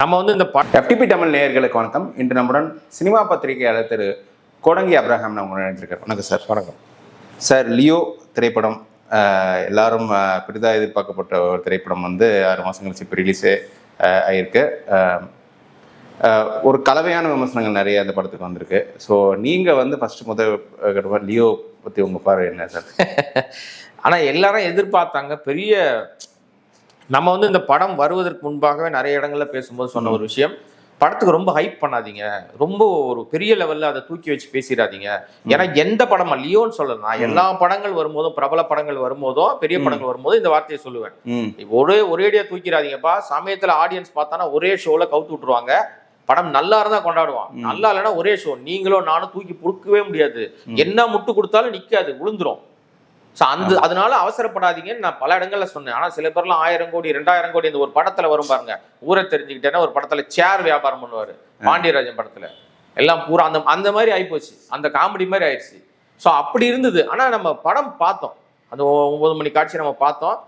நம்ம வந்து இந்த FTP தமிழ் நேயர்களுக்கு வணக்கம். இன்று நம்முடன் சினிமா பத்திரிகையாளர் திரு கோடங்கி அப்ரஹாம் நம்ம நினைச்சிருக்காரு. வணக்கம் சார். வணக்கம் சார். லியோ திரைப்படம் எல்லாரும் பெரிதாக எதிர்பார்க்கப்பட்ட ஒரு திரைப்படம் வந்து 6 மாதம் கழிச்சு இப்போ ரிலீஸே ஆயிருக்கு. ஒரு கலவையான விமர்சனங்கள் நிறைய அந்த படத்துக்கு வந்திருக்கு. ஸோ நீங்கள் வந்து ஃபஸ்ட்டு லியோ பற்றி உங்கள் பார்வை என்ன சார்? ஆனால் எல்லாரும் எதிர்பார்த்தாங்க. பெரிய நம்ம வந்து இந்த படம் வருவதற்கு முன்பாகவே நிறைய இடங்கள்ல பேசும்போது சொன்ன ஒரு விஷயம், படத்துக்கு ரொம்ப ஹைப் பண்ணாதீங்க, ரொம்ப ஒரு பெரிய லெவல்ல அதை தூக்கி வச்சு பேசிடாதீங்க. ஏன்னா எந்த படமா லியோன்னு சொல்லலாம், எல்லா படங்கள் வரும்போதும், பிரபல படங்கள் வரும்போதும், பெரிய படங்கள் வரும்போதும் இந்த வார்த்தையை சொல்லுவேன். ஒரேடியா தூக்கிடாதீங்கப்பா. சமயத்துல ஆடியன்ஸ் பார்த்தானா ஒரே ஷோல கவுத்து விட்டுருவாங்க. படம் நல்லா இருந்தா கொண்டாடுவான், நல்லா இல்லைன்னா ஒரே ஷோ. நீங்களும் நானும் தூக்கி புடுக்கவே முடியாது. என்ன முட்டு கொடுத்தாலும் நிக்காது, விழுந்துரும். அதனால அவசரப்படாதீங்கன்னு நான் பல இடங்கள்ல சொன்னேன். ஆனா சில பேர்லாம் 1000 கோடி 2000 கோடி இந்த ஒரு படத்துல வரும் பாருங்க, ஊரை தெரிஞ்சுக்கிட்டேன்னா ஒரு படத்துல சேர் வியாபாரம் பண்ணுவாரு பாண்டியராஜன் படத்துல, எல்லாம் பூரா அந்த மாதிரி ஆயிப்போச்சு, அந்த காமெடி மாதிரி ஆயிடுச்சு. ஸோ அப்படி இருந்தது. ஆனா நம்ம படம் பார்த்தோம், அந்த 9 மணி காட்சி நம்ம பார்த்தோம்.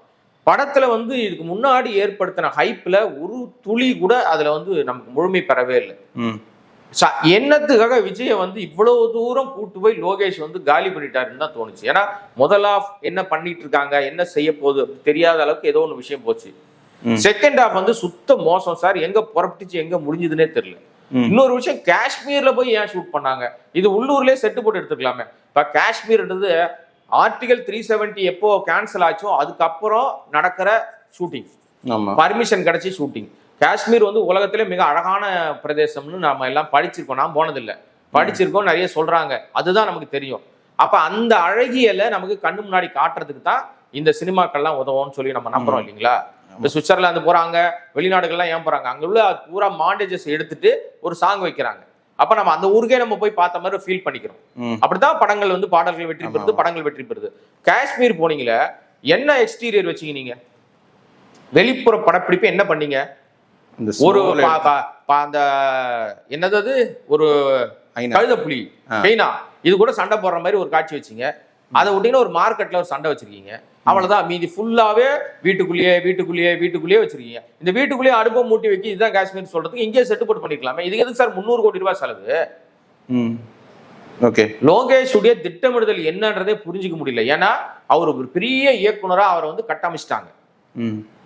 படத்துல வந்து இதுக்கு முன்னாடி ஏற்படுத்தின ஹைப்ல ஒரு துளி கூட அதுல வந்து நமக்கு முழுமை பெறவே இல்லை. என்னத்துக்காக விஜய வந்து இவ்வளவு தூரம் கூட்டு போய் லோகேஷ் வந்து காலி பண்ணிட்டாருன்னு தான் தோணுச்சு. ஏன்னா முதல் ஹாஃப் என்ன பண்ணிட்டு இருக்காங்க, என்ன செய்ய போகுது தெரியாத அளவுக்கு ஏதோ ஒன்று விஷயம் போச்சு. செகண்ட் ஹாஃப் வந்து சுத்த மோசம் சார். எங்க புறப்பட்டுச்சு எங்க முடிஞ்சதுன்னே தெரியல. இன்னொரு விஷயம், காஷ்மீர்ல போய் ஏன் ஷூட் பண்ணாங்க? இது உள்ளூர்லயே செட்டு போட்டு எடுத்துக்கலாமே. இப்ப காஷ்மீர்ன்றது ஆர்டிகல் 370 எப்போ கேன்சல் ஆச்சோ அதுக்கப்புறம் நடக்கிற ஷூட்டிங், பர்மிஷன் கிடைச்சி ஷூட்டிங். காஷ்மீர் வந்து உலகத்திலே மிக அழகான பிரதேசம்னு நாம எல்லாம் படிச்சிருக்கோம். நான் போனதில்லை, படிச்சிருக்கோம், நிறைய சொல்றாங்க, அதுதான் நமக்கு தெரியும். அப்ப அந்த அழகியலை நமக்கு கண்ணு முன்னாடி காட்டுறதுக்கு தான் இந்த சினிமாக்கள்லாம் உதவும்னு சொல்லி நம்ம நம்புறோம் இல்லைங்களா? இப்ப சுவிட்சர்லாந்து போறாங்க, வெளிநாடுகள்லாம் ஏன் போறாங்க? அங்க உள்ள பூரா மாண்டேஜஸ் எடுத்துட்டு ஒரு சாங் வைக்கிறாங்க. அப்ப நம்ம அந்த ஊருக்கே நம்ம போய் பார்த்த மாதிரி ஃபீல் பண்ணிக்கிறோம். அப்படித்தான் படங்கள் வந்து பாடல்கள் வெற்றி பெறுது, படங்கள் வெற்றி பெறுது. காஷ்மீர் போனீங்களே, என்ன எக்ஸ்டீரியர் வச்சீங்க நீங்க? வெளிப்புற படப்பிடிப்பு என்ன பண்ணீங்க? ஒரு அந்த என்னது ஒரு கழுத புலி சைனா இது கூட சண்டை போடுற மாதிரி ஒரு காட்சி வச்சீங்க. அதை விட்டீங்கன்னா ஒரு மார்க்கெட்ல ஒரு சண்டை வச்சிருக்கீங்க, அவ்வளவுதான். மீதி ஃபுல்லாவே வீட்டுக்குள்ளேயே வச்சிருக்கீங்க. இந்த வீட்டுக்குள்ளேயே அடுப்பை மூட்டி வைக்க, இதுதான் காஷ்மீர் சொல்றதுக்கு இங்கேயே செட்டு போட்டு பண்ணிக்கலாமே. இது எதுக்கு சார் 300 கோடி ரூபாய் செலவு? லோகேஷ் உடைய திட்டமிடுதல் என்னன்றதே புரிஞ்சுக்க முடியல. ஏன்னா அவர் ஒரு பெரிய இயக்குனரா அவரை வந்து கட்டமைச்சிட்டாங்க.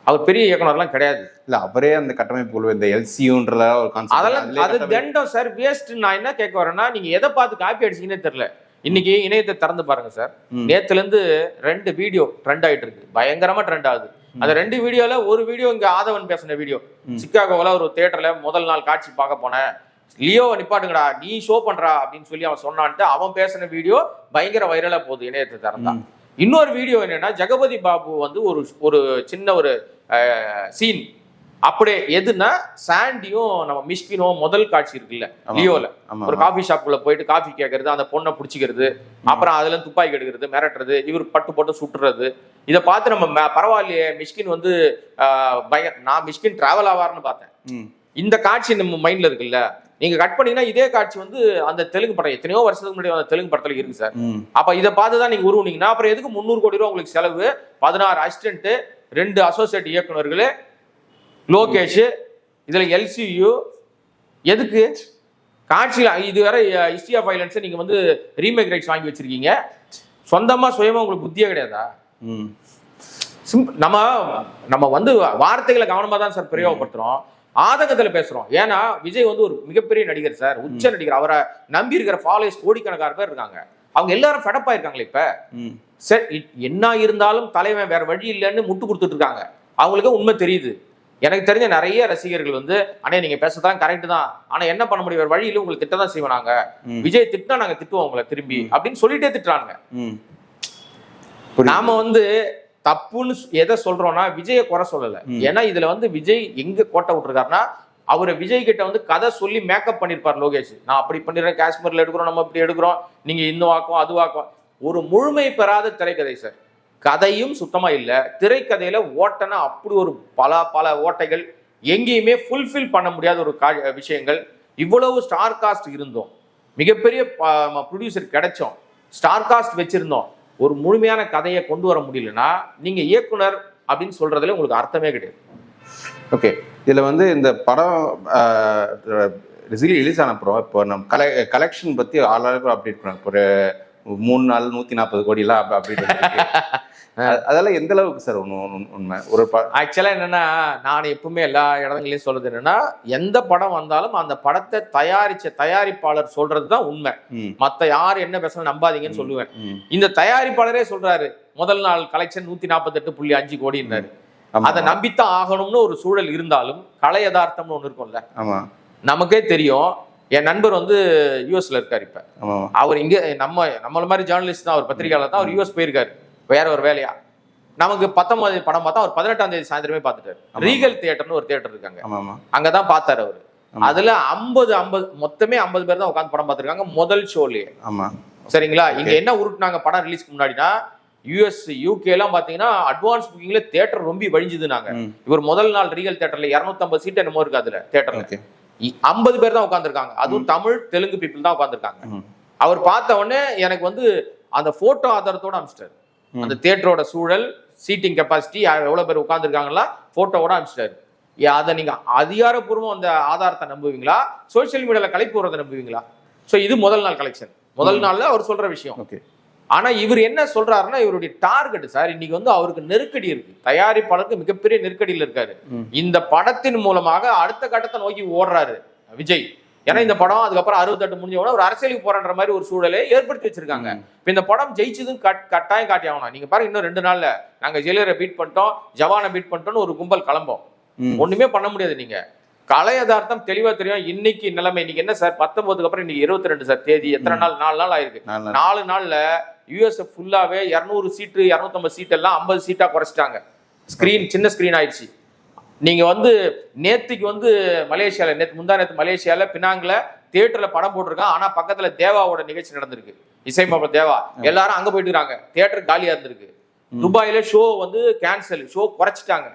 அவர் பெரிய இயக்குனர்லாம் கிடையாது. இல்ல, அவரே அந்த கட்டமைப்பு இந்த எல்சியூன்றத ஒரு கான்செப்ட், அதெல்லாம் அது தண்டம் சார், வேஸ்ட். நான் என்ன கேட்க வரேன்னா, நீங்க எதை பார்த்து காப்பி அடிச்சீங்கன்னே தெரியல. இன்னைக்கு இணையத்தை திறந்து பாருங்க சார், நேத்துல இருந்து 2 வீடியோ ட்ரெண்ட் ஆயிட்டு இருக்கு, பயங்கரமா ட்ரெண்ட் ஆகுது. அந்த 2 வீடியோல ஒரு வீடியோ இங்க ஆதவன் பேசின வீடியோ, சிக்காகோல ஒரு தியேட்டர்ல முதல் நாள் காட்சி பார்க்க போனேன், லியோவை நிப்பாட்டுங்கடா நீ ஷோ பண்றா அப்படின்னு சொல்லி அவன் சொன்னான்ட்டு அவன் பேசின வீடியோ பயங்கர வைரலா போகுது இணையத்தை திறந்தா. இன்னொரு வீடியோ என்னன்னா, ஜெகபதி பாபு வந்து ஒரு சின்ன ஒரு சீன் அப்படியே எதுனா சாண்டியும் நம்ம மிஷ்கினும் முதல் காட்சி இருக்குல்ல லியோல, ஒரு காஃபி ஷாப்புக்குள்ள போயிட்டு காஃபி கேட்கறது, அந்த பொண்ணை பிடிச்சிக்கிறது, அப்புறம் அதுல துப்பாக்கி எடுக்கிறது, மிரட்டுறது, இவர் பட்டு போட்டு சுட்டுறது. இதை பார்த்து நம்ம பரவாயில்லையே மிஷ்கின் வந்து நான் மிஷ்கின் டிராவல் ஆவார்னு பார்த்தேன். இந்த காட்சி நம்ம மைண்ட்ல இருக்குல்ல, நீங்க கட் பண்ணீங்கன்னா இதே காட்சி வந்து அந்த தெலுங்கு படம் எத்தனையோ வருஷத்துக்கு முன்னாடி அந்த தெலுங்கு படத்துல இருக்கு சார். அப்ப இதை பார்த்துதான் நீங்க உருவுனீங்கன்னா அப்புறம் எதுக்கு 300 கோடி ரூபாய் உங்களுக்கு செலவு? 16 அசிஸ்டன்ட், 2 அசோசியேட் இயக்குநர்கள், லோகேஷ், இதுல எல்சியு, எதுக்கு காட்சியில? இது வேற ஹிஸ்டரி ஆஃப் வயலன்ஸ் நீங்க வந்து ரீமேக் ரைட்ஸ் வாங்கி வச்சிருக்கீங்க, சொந்தமா சுயமா உங்களுக்கு புத்தியே கிடையாதா? நம்ம வந்து வார்த்தைகளை கவனமா தான் சார் பிரயோகப்படுத்துறோம், ஆதங்கத்துல பேசுறோம். ஏன்னா விஜய் வந்து ஒரு மிகப்பெரிய நடிகர் சார், உச்ச நடிகர். அவரை நம்பி இருக்கிற ஃபாலோவர்ஸ் கோடிக்கணக்கான பேர் இருக்காங்க. அவங்க எல்லாரும் ஃபெடப் ஆயிருக்காங்களே. இப்ப சரி என்ன இருந்தாலும் தலைவன் வேற வழி இல்லைன்னு முட்டு கொடுத்துட்டு இருக்காங்க. அவங்களுக்கு உண்மை தெரியுது. எனக்கு தெரிஞ்ச நிறைய ரசிகர்கள் வந்து, அண்ணே நீங்க பேசதான் கரெக்ட் தான், ஆனா என்ன பண்ண முடியும், வேற வழியில உங்களுக்கு திட்ட தான் செய்வோம், நாங்க விஜய் திட்டினா நாங்க திட்டுவோம் உங்களை திரும்பி அப்படின்னு சொல்லிட்டே திட்டுறாங்க. நாம வந்து தப்புன்னு எதை சொல்றோம்னா விஜய குறை சொல்லல. ஏன்னா இதுல வந்து விஜய் எங்க கோட்டை விட்டுருக்காருன்னா, அவரை விஜய் கிட்ட வந்து கதை சொல்லி மேக்கப் பண்ணிருப்பார் லோகேஷ். நான் அப்படி பண்ணிடுறேன், காஷ்மீர்ல எடுக்கிறோம், நம்ம இப்படி எடுக்கிறோம், நீங்க இன்னும் வாக்கம் அது வாக்கம். ஒரு முழுமை பெறாத திரைக்கதை சார். கதையும் சுத்தமா இல்ல, திரைக்கதையில ஓட்டனா அப்படி ஒரு பல ஓட்டைகள், எங்கேயுமே ஃபுல்ஃபில் பண்ண முடியாத ஒரு விஷயங்கள். இவ்வளவு ஸ்டார் காஸ்ட் இருந்தோம், மிகப்பெரிய ப்ரொடியூசர் கிடைச்சோம், ஸ்டார் காஸ்ட் வச்சிருந்தோம், ஒரு முழுமையான கதையை கொண்டு வர முடியலன்னா நீங்க இயக்குனர் அப்படின்னு சொல்றதுல உங்களுக்கு அர்த்தமே கிடையாது. ஓகே. இதுல வந்து இந்த படம் ரிலீஸ் ஆன அப்புறம் இப்போ நம்ம கலெக்ஷன் பத்தி ஆளாளுக்கு அப்டேட் பண்ணாங்க. ஒரு 3 நாள் 140 கோடிலாம் அப்டேட் அதெல்லாம் எந்த அளவுக்கு சார் உண்மை? ஒரு ஆக்சுவலா என்னன்னா, நான் எப்பவுமே எல்லா இடங்களையும் சொல்றது என்னன்னா, எந்த படம் வந்தாலும் அந்த படத்தை தயாரிச்ச தயாரிப்பாளர் சொல்றதுதான் உண்மை. மத்த யார் என்ன பேசணும் நம்பாதீங்கன்னு சொல்லுவேன். இந்த தயாரிப்பாளரே சொல்றாரு முதல் நாள் கலெக்ஷன் 148.5 கோடின்னாரு. அதை நம்பித்தான் ஆகணும்னு ஒரு சூழல் இருந்தாலும் கலை யதார்த்தம்னு ஒண்ணு இருக்கும்ல. நமக்கே தெரியும். என் நண்பர் வந்து யூஎஸ்ல இருக்காரு. இப்ப அவர் இங்க நம்மள மாதிரி ஜேர்னலிஸ்ட் தான், அவர் பத்திரிகையாளர் தான். அவர் யூஎஸ் போயிருக்காரு வேற ஒரு வேலையா. நமக்கு 19 படம் பார்த்தா அவர் 18ஆம் தேதி சாயந்தரமே பார்த்துட்டாரு. ரீகல் தியேட்டர்னு ஒரு தியேட்டர் இருக்காங்க, அங்கதான் பார்த்தாரு அவரு. அதுல 50 மொத்தமே 50 பேர் தான் உட்காந்து படம் பார்த்திருக்காங்க முதல் ஷோலயே. சரிங்களா? இங்க என்ன உருட்டுனாங்க படம் ரிலீஸ்க்கு முன்னாடினா, யூஎஸ் யூகே எல்லாம் பாத்தீங்கன்னா அட்வான்ஸ் புக்கிங்ல தியேட்டர் ரொம்ப வழிஞ்சுதுனாங்க. இவர் முதல் நாள் ரீகல் தியேட்டர்ல 250 சீட் என்னமோ இருக்கு. அதுல தியேட்டர்ல 50 பேர் தான் உட்காந்துருக்காங்க. அதுவும் தமிழ் தெலுங்கு பீப்புள் தான் உட்காந்துருக்காங்க. அவர் பார்த்த உடனே எனக்கு வந்து அந்த போட்டோ ஆதாரத்தோட அனுப்பிச்சிட்டாரு. அந்த தியேட்டரோட சூழல், சீட்டிங் கெப்பாசிட்டி, எவ்வளவு பேர் உட்காந்துருக்காங்களா போட்டோவோட அனுப்பிச்சிட்டாரு. அதை நீங்க அதிகாரப்பூர்வம் அந்த ஆதாரத்தை நம்புவீங்களா, சோசியல் மீடியால கலைப்பு போறதை நம்புவீங்களா? சோ இது முதல் நாள் கலெக்ஷன். முதல் நாள்ல அவர் சொல்ற விஷயம். ஆனா இவர் என்ன சொல்றாருன்னா, இவருடைய டார்கெட் சார் இன்னைக்கு வந்து அவருக்கு நெருக்கடி இருக்கு. தயாரிப்பாளருக்கு மிகப்பெரிய நெருக்கடியில் இருக்காரு. இந்த படத்தின் மூலமாக அடுத்த கட்டத்தை நோக்கி ஓடுறாரு விஜய். ஏன்னா இந்த படம் அதுக்கப்புறம் 68 முடிஞ்ச உடனே ஒரு அரசியலுக்கு போறன்ற மாதிரி ஒரு சூழலை ஏற்படுத்தி வச்சிருக்காங்க. இப்ப இந்த படம் ஜெயிச்சதும் கட்டாயம் காட்டி ஆகணும். நீங்க பாருங்க, இன்னும் 2 நாள்ல நாங்க ஜெயிலரை பீட் பண்ணிட்டோம், ஜவானை பீட் பண்ணிட்டோம்னு ஒரு கும்பல் கிளம்போம். ஒண்ணுமே பண்ண முடியாது. நீங்க கலை யதார்த்தம் தெளிவா தெரியும். இன்னைக்கு நிலைமை இன்னைக்கு என்ன சார், 19க்கு அப்புறம் இன்னைக்கு 22 சார் தேதி. எத்தனை நாள்? 4 நாள் ஆயிருக்கு. 4 நாள்ல யூஎஸ் ஃபுல்லாவே 200 சீட்டு 250 சீட் எல்லாம் 50 சீட்டா குறைச்சிட்டாங்க. ஸ்கிரீன் சின்ன ஸ்கிரீன் ஆயிடுச்சு. நீங்க வந்து நேத்துக்கு வந்து மலேசியால நேத்து மலேசியால பினாங்ல தியேட்டர்ல படம் போட்டிருக்கான். ஆனா பக்கத்துல தேவாவோட நிகழ்ச்சி நடந்திருக்கு. இசையமைப்பாளர் தேவா எல்லாரும் அங்க போயிட்டு இருக்காங்க. தியேட்டர் காலியா இருந்திருக்கு. துபாயில ஷோ வந்து கேன்சல், ஷோ குறைச்சிட்டாங்க.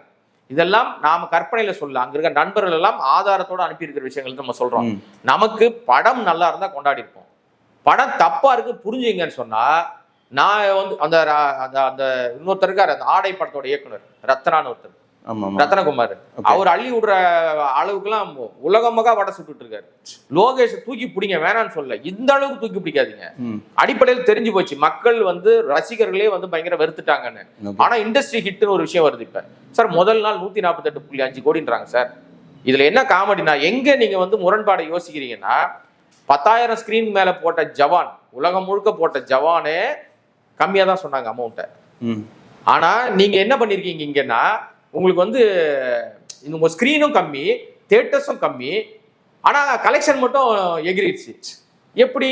இதெல்லாம் நாம கற்பனையில சொல்ல, அங்க இருக்க நண்பர்கள் எல்லாம் ஆதாரத்தோட அனுப்பி இருக்கிற விஷயங்கள் நம்ம சொல்றோம். நமக்கு படம் நல்லா இருந்தா கொண்டாடி இருப்போம். படம் தப்பா இருக்கு புரிஞ்சுங்கன்னு சொன்னா, நான் வந்து அந்த அந்த இன்னொருத்தர் இருக்காரு, அந்த ஆடை படத்தோட இயக்குனர் ரத்னான்னு ஒருத்தர், ரத்னகுமார். அவர் அள்ளி விடுற அளவுக்கு எல்லாம் உலகமாக வடை சுட்டு இருக்காரு. லோகேஷ் தூக்கி பிடிங்க வேணான்னு சொல்ல, இந்த அளவுக்கு தூக்கி பிடிக்காதீங்க. அடிப்படையில் தெரிஞ்சு போச்சு, மக்கள் வந்து ரசிகர்களே வந்து பயங்கர வெறுத்துட்டாங்கன்னு. ஆனா இண்டஸ்ட்ரி ஹிட்னு ஒரு விஷயம் வருது. இப்ப சார் முதல் நாள் 148.5 கோடின்றாங்க சார். இதுல என்ன காமெடினா, எங்க நீங்க வந்து முரண்பாடை யோசிக்கிறீங்கன்னா, 10,000 ஸ்கிரீன் மேல போட்ட ஜவான், உலகம் முழுக்க போட்ட ஜவானே கம்மியா தான் சொன்னாங்க அமௌண்ட்டை. ஆனா நீங்க என்ன பண்ணிருக்கீங்க இங்கன்னா, உங்களுக்கு வந்து உங்க ஸ்கிரீனும் கம்மி, தியேட்டர்ஸும் கம்மி, ஆனா கலெக்ஷன் மட்டும் எகிரிடுச்சு. எப்படி?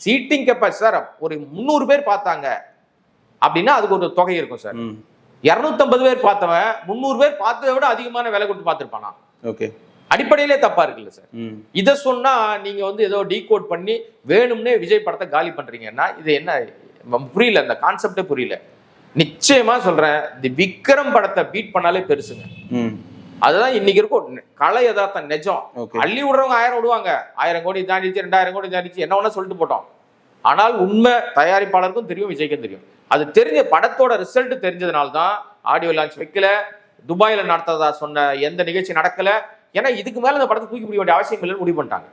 சீட்டிங் கெப்பாசிட்டி சார் ஒரு 300 பேர் பார்த்தாங்க அப்படின்னா அதுக்கு ஒரு தொகை இருக்கும் சார். 250 பேர் பார்த்தவன் 300 பேர் பார்த்ததை விட அதிகமான விலை கொடுத்து பார்த்துருப்பானா? ஓகே, அடிப்படையிலே தப்பா இருக்குல்ல சார். இதை சொன்னா நீங்க வந்து ஏதோ டீகோட் பண்ணி வேணும்னே விஜய் படத்தை காலி பண்றீங்கன்னா இது என்ன புரியல, அந்த கான்செப்டே புரியல. நிச்சயமா சொல்றேன், இந்த விக்ரம் படத்தை பீட் பண்ணாலே பெருசுங்க. அதுதான் இன்னைக்கு இருக்கும் கலை யதார்த்தம் நிஜம். அள்ளி விடுறவங்க 1000 விடுவாங்க, 1000 கோடி தாண்டிச்சு 2000 கோடி தாண்டிச்சு என்ன வேணா சொல்லிட்டு போட்டோம். ஆனால் உண்மை தயாரிப்பாளருக்கும் தெரியும், விஜய்க்கும் தெரியும். அது தெரிஞ்ச படத்தோட ரிசல்ட் தெரிஞ்சதுனால்தான் ஆடியோ லான்ச் வைக்கல, துபாயில நடத்ததா சொன்ன எந்த நிகழ்ச்சி நடக்கல. ஏன்னா இதுக்கு மேல இந்த படத்தை தூக்கி பிடிக்க வேண்டிய அவசியம் இல்லைன்னு முடிவு பண்ணிட்டாங்க.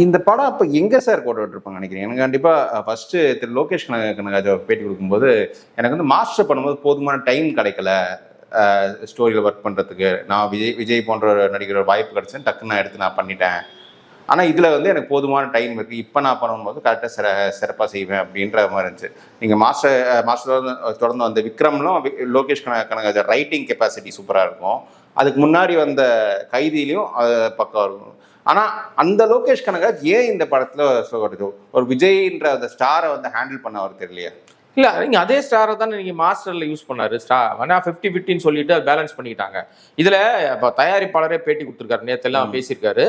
இந்த படம் அப்ப எங்க சார் போட்டு விட்டுருப்பாங்க நினைக்கிறேன். எனக்கு கண்டிப்பா ஃபர்ஸ்ட் திரு லோகேஷ் கனகராஜ் பேட்டி கொடுக்கும்போது எனக்கு வந்து மாஸ்டர் பண்ணும்போது போதுமான டைம் கிடைக்கல ஸ்டோரியில ஒர்க் பண்றதுக்கு. நான் விஜய் போன்ற நடிகர் வாய்ப்பு கிடைச்சேன், டக்குன்னு நான் எடுத்து நான் பண்ணிட்டேன். ஆனா இதுல வந்து எனக்கு போதுமான டைம் இருக்கு, இப்ப நான் பண்ணும்போது கரெக்டா சிறப்பா செய்வேன் அப்படின்ற மாதிரி இருந்துச்சு. நீங்க மாஸ்டர் தொடர்ந்து வந்த விக்ரம்லும் லோகேஷ் கனகராஜ் ரைட்டிங் கெப்பாசிட்டி சூப்பரா இருக்கும். அதுக்கு முன்னாடி வந்த கைதியிலையும் பக்கம் இருக்கும். ஆனா அந்த லோகேஷ் கனகராஜ் ஏன் இந்த படத்துல ஒரு விஜய்ன்ற அந்த ஸ்டாரை வந்து ஹேண்டில் பண்ண அவர் தெரியலையா? இல்ல, நீங்க அதே ஸ்டாரை தானே நீங்க மாஸ்டர்ல யூஸ் பண்ணாரு. ஸ்டார் 50-50 சொல்லிட்டு பேலன்ஸ் பண்ணிக்கிட்டாங்க. இதுல தயாரிப்பாளரே பேட்டி கொடுத்துருக்காரு, நேற்று எல்லாம் பேசியிருக்காரு.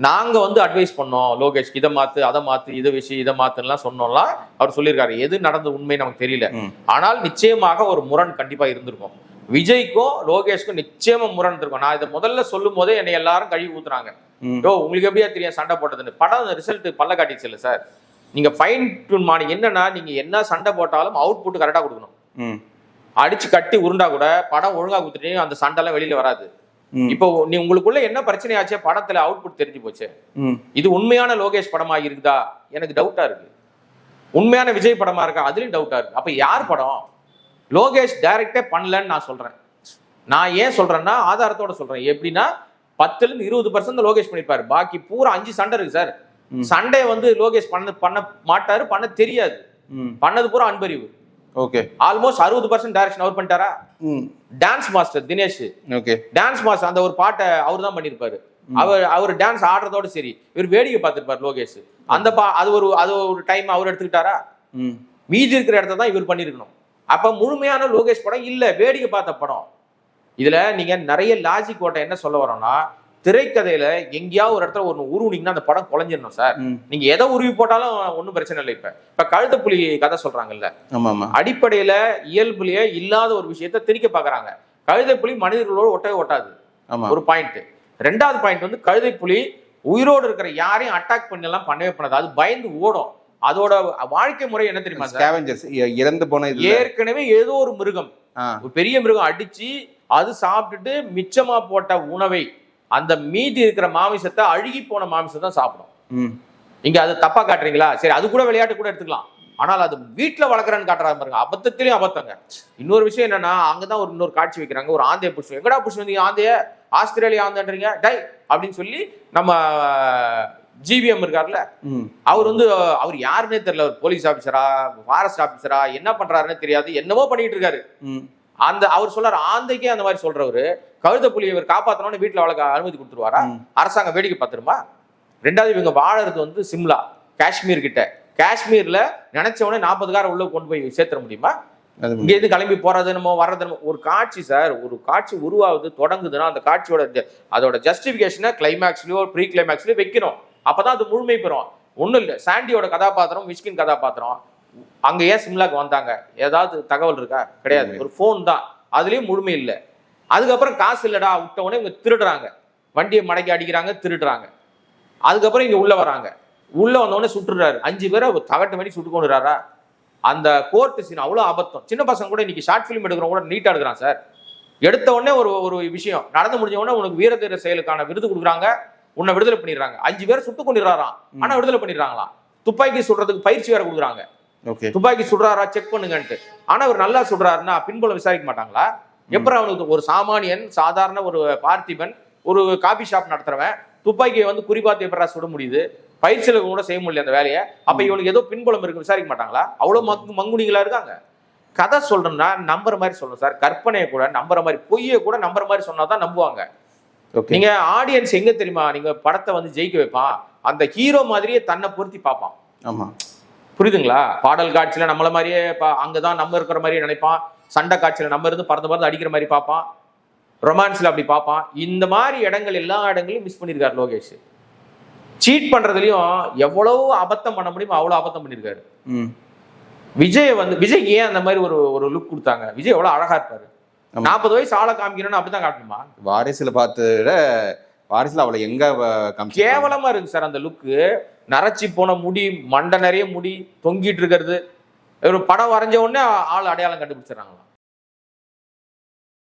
நாங்க வந்து அட்வைஸ் பண்ணோம் லோகேஷ்க்கு, இதை மாத்து அதை மாத்து இதை விஷயம் இதை மாத்துலாம் சொன்னோம்லாம் அவர் சொல்லியிருக்காரு. எது நடந்த உண்மை நமக்கு தெரியல, ஆனால் நிச்சயமாக ஒரு முரண் கண்டிப்பா இருந்திருக்கும். விஜய்க்கும் லோகேஷ்க்கும் நிச்சயமா முரண் இருக்கும். நான் இதை முதல்ல சொல்லும் போதே என்னை எல்லாரும் கழுவி ஊத்துறாங்க. உங்களுக்கு எப்படியா தெரியும் சண்டை போட்டதுன்னு? படம் ரிசல்ட் பல்ல காட்டிச்சு இல்ல சார். நீங்க ஃபைன் டியூன் பண்ணி என்னன்னா, நீங்க என்ன சண்டை போட்டாலும் அவுட் புட் கரெக்டா கொடுக்கணும். அடிச்சு கட்டி உருண்டா கூட படம் ஒழுங்கா கொடுத்துட்டீங்க, அந்த சண்டை எல்லாம் வெளியில வராது. இப்போ நீ உங்களுக்குள்ள என்ன பிரச்சனை ஆச்சு, படத்துல அவுட்புட் தெரிஞ்சு போச்சு. இது உண்மையான லோகேஷ் படமா இருக்குதா, எனக்கு டவுட்டா இருக்கு. உண்மையான விஜய் படமா இருக்கா, அதுலயும் டவுட்டா இருக்கு. அப்ப யார் படம்? லோகேஷ் டைரக்டே பண்ணலன்னு நான் சொல்றேன். நான் ஏன் சொல்றேன்னா ஆதாரத்தோட சொல்றேன். எப்படின்னா 10% இருந்து 20% லோகேஷ் பண்ணிருப்பாரு, பாக்கி பூரா 5 சண்டை இருக்கு சார். சண்டே வந்து லோகேஷ் பண்ண மாட்டாரு, பண்ண தெரியாது. பண்ணது பூரா அன்பறிவு. ஓகே, ஆல்மோஸ்ட் 60% டைரக்ஷன் அவர் பண்ணிட்டாரா. Dance master Dinesh, okay, dance master அந்த ஒரு பாட்டை அவர் தான் பண்ணிருப்பாரு. அவர் டான்ஸ் ஆடுறதோட சரி, இவர் வேடிக்கை பார்த்திருப்பாரு லோகேஷ். அந்த அது ஒரு டைம் அவர் எடுத்துக்கிட்டாரா. மீதி இருக்கிற இடத்த தான் இவர் பண்ணிருக்கணும். அப்ப முழுமையான லோகேஷ் படம் இல்ல, வேடிக்கை பார்த்த படம். இதுல நீங்க நிறைய லாஜிக் ஓட்ட என்ன சொல்ல வரோம்னா, திரைக்கதையில எங்கேயாவது ஒரு இடத்துல ஒரு உருவுனீங்கன்னா அந்த படம் குறைஞ்சிடணும் சார். நீங்க எதை உருவி போட்டாலும் ஒன்றும் பிரச்சனை இல்லை. இப்ப கழுதைப்புலி கதை சொல்றாங்கல்ல, அடிப்படையில இயல்புலயே இல்லாத ஒரு விஷயத்த திணிக்க பாக்குறாங்க. கழுதைப்புலி மனிதர்களோட ஒட்டவே ஒட்டாது, ஒரு பாயிண்ட். ரெண்டாவது பாயிண்ட் வந்து கழுதைப்புலி உயிரோடு இருக்கிற யாரையும் அட்டாக் பண்ணலாம் பண்ணவே பண்ணாது, அது பயந்து ஓடும். அதோட வாழ்க்கை முறை என்ன தெரியுமா சார்? இறந்து போன ஏற்கனவே ஏதோ ஒரு மிருகம், ஒரு பெரிய மிருகம் அடிச்சு அது சாப்பிட்டுட்டு மிச்சமா போட்ட உணவை, அந்த மீதி இருக்கிற மாமிசத்தை, அழுகி போன மாமிசத்தை தான் சாப்பிடும். இங்க அது தப்பா காட்டுறீங்களா? சரி, அது கூட விளையாட்டு கூட எடுத்துக்கலாம். ஆனால் அது வீட்டுல வளர்க்குறேன்னு காட்டுறாங்க பாருங்க, அபத்தத்திலையும் அபத்தங்க. இன்னொரு விஷயம் என்னன்னா, அங்கதான் இன்னொரு காட்சி வைக்கிறாங்க, ஒரு ஆந்தைய புடிச்சு, எங்கடா புடிச்சு வந்தீங்க ஆந்தைய, ஆஸ்திரேலியா ஆந்தைன்றீங்க டை அப்படின்னு சொல்லி. நம்ம ஜிவிஎம் இருக்காருல்ல, அவர் வந்து அவர் யாருன்னே தெரியல, ஒரு போலீஸ் ஆபீசரா ஃபாரஸ்ட் ஆபீசரா என்ன பண்றாருன்னு தெரியாது, என்னவோ பண்ணிட்டு இருக்காரு. அந்த அவர் சொல்றாரு ஆந்தைக்கே அந்த மாதிரி சொல்றவரு கழுதைப்புலியை இவர் காப்பாற்றணும்னு வீட்டுல வளர்க்க அனுமதி கொடுத்துருவாரா? அரசாங்கம் வேடிக்கை பார்த்துருமா? ரெண்டாவது, இவங்க வாழறது வந்து சிம்லா, காஷ்மீர் கிட்ட. காஷ்மீர்ல நினைச்சவனே 40 காரை உள்ள கொண்டு போய் சேர்த்துட முடியுமா? இங்க இருந்து கிளம்பி போறது நம்ம வர்றது ஒரு காட்சி சார். ஒரு காட்சி உருவாகுது தொடங்குதுன்னா அந்த காட்சியோட அதோட ஜஸ்டிபிகேஷனை கிளைமேக்ஸ்லயோ ப்ரீ கிளைமேக்ஸ்லயோ வைக்கணும். அப்பதான் அது முழுமை பெறும். ஒண்ணும் இல்லை, சாண்டியோட கதாபாத்திரம், மிஷ்கின் கதாபாத்திரம் அங்க ஏன் சிம்லாக்கு வந்தாங்க, ஏதாவது தகவல் இருக்கா? கிடையாது, ஒரு போன் தான், அதுலயும் முழுமை இல்லை. அதுக்கப்புறம் காசு இல்லடா விட்டவொடனே இவங்க திருடுறாங்க, வண்டியை மடக்கி அடிக்கிறாங்க, திருடுறாங்க. அதுக்கப்புறம் இங்க உள்ள வராங்க, உள்ள வந்தவொடனே சுட்டுறாரு, 5 பேரை தகட்டு மணி சுட்டு கொண்டுறாரா. அந்த கோர்ட்டு சீன் அவ்வளவு அபத்தம். சின்ன பசங்க கூட இன்னைக்கு ஷார்ட் பிலிம் எடுக்கிறவங்க கூட நீட்டா எடுக்கிறான் சார். எடுத்த உடனே ஒரு விஷயம் நடந்து முடிஞ்ச உடனே உனக்கு வீரதீர செயலுக்கான விருது கொடுக்குறாங்க, உன்னை விடுதலை பண்ணிடுறாங்க. 5 பேரை சுட்டு கொண்டுறாராம், ஆனா விடுதலை பண்ணிடுறாங்களாம். துப்பாக்கி சுடுறதுக்கு பயிற்சி வேற கொடுக்குறாங்க. துப்பாக்கி சுடுறாரா செக் பண்ணுங்கன்ட்டு. ஆனா அவர் நல்லா சுடுறாருன்னா பின்புலம் விசாரிக்க மாட்டாங்களா? எப்பறம் அவனுக்கு ஒரு சாமானியன், சாதாரண ஒரு பார்த்திபன், ஒரு காபி ஷாப் நடத்துறவன் துப்பாக்கியை வந்து குறிப்பாத்து எப்படா சுட முடியுது? பயிற்சியில கூட செய்ய முடியல அந்த வேலையை. அப்ப இவனுக்கு ஏதோ பின்புலம் இருக்கு, விசாரிக்க மாட்டாங்களா? அவ்வளவு மங்குனிகளா இருக்காங்க. கதை சொல்றேன்னா நம்புற மாதிரி சொல்லணும் சார். கற்பனையை கூட நம்புற மாதிரி, பொய்யை கூட நம்புற மாதிரி சொன்னாதான் நம்புவாங்க. நீங்க ஆடியன்ஸ் எங்க தெரியுமா நீங்க படத்தை வந்து ஜெயிக்க வைப்பான், அந்த ஹீரோ மாதிரியே தன்னை பொருத்தி பார்ப்பான். ஆமா, புரியுதுங்களா? பாடல் காட்சியில நம்மள மாதிரியே அங்கதான் நம்ம இருக்கிற மாதிரியே நினைப்பான். சண்டை காட்சியில நம்ம இருந்து பறந்து அடிக்கிற மாதிரி பார்ப்பான். ரொமான்ஸ்ல அப்படி பார்ப்பான். இந்த மாதிரி இடங்கள் எல்லா இடங்களையும் மிஸ் பண்ணிருக்காரு லோகேஷ். சீட் பண்றதுலயும் எவ்வளவு அபத்தம் பண்ண முடியுமோ அவ்வளவு அபத்தம் பண்ணிருக்காரு. விஜய் ஏன் அந்த மாதிரி ஒரு லுக் கொடுத்தாங்க? விஜய் எவ்வளவு அழகா இருப்பாரு. 40 வயசு ஆளை காமிக்கணும்னு அப்படிதான் காட்டணுமா? வாரிசுல பார்த்து வாரிசுல அவளை எங்க கேவலமா இருக்கு சார் அந்த லுக்கு. நரைச்சி போன முடி, மண்டை நிறைய முடி தொங்கிட்டு இருக்கிறது. ஒரு படம் வரைஞ்ச உடனே ஆள் அடையாளம் கண்டுபிடிச்சிடறாங்களாம்.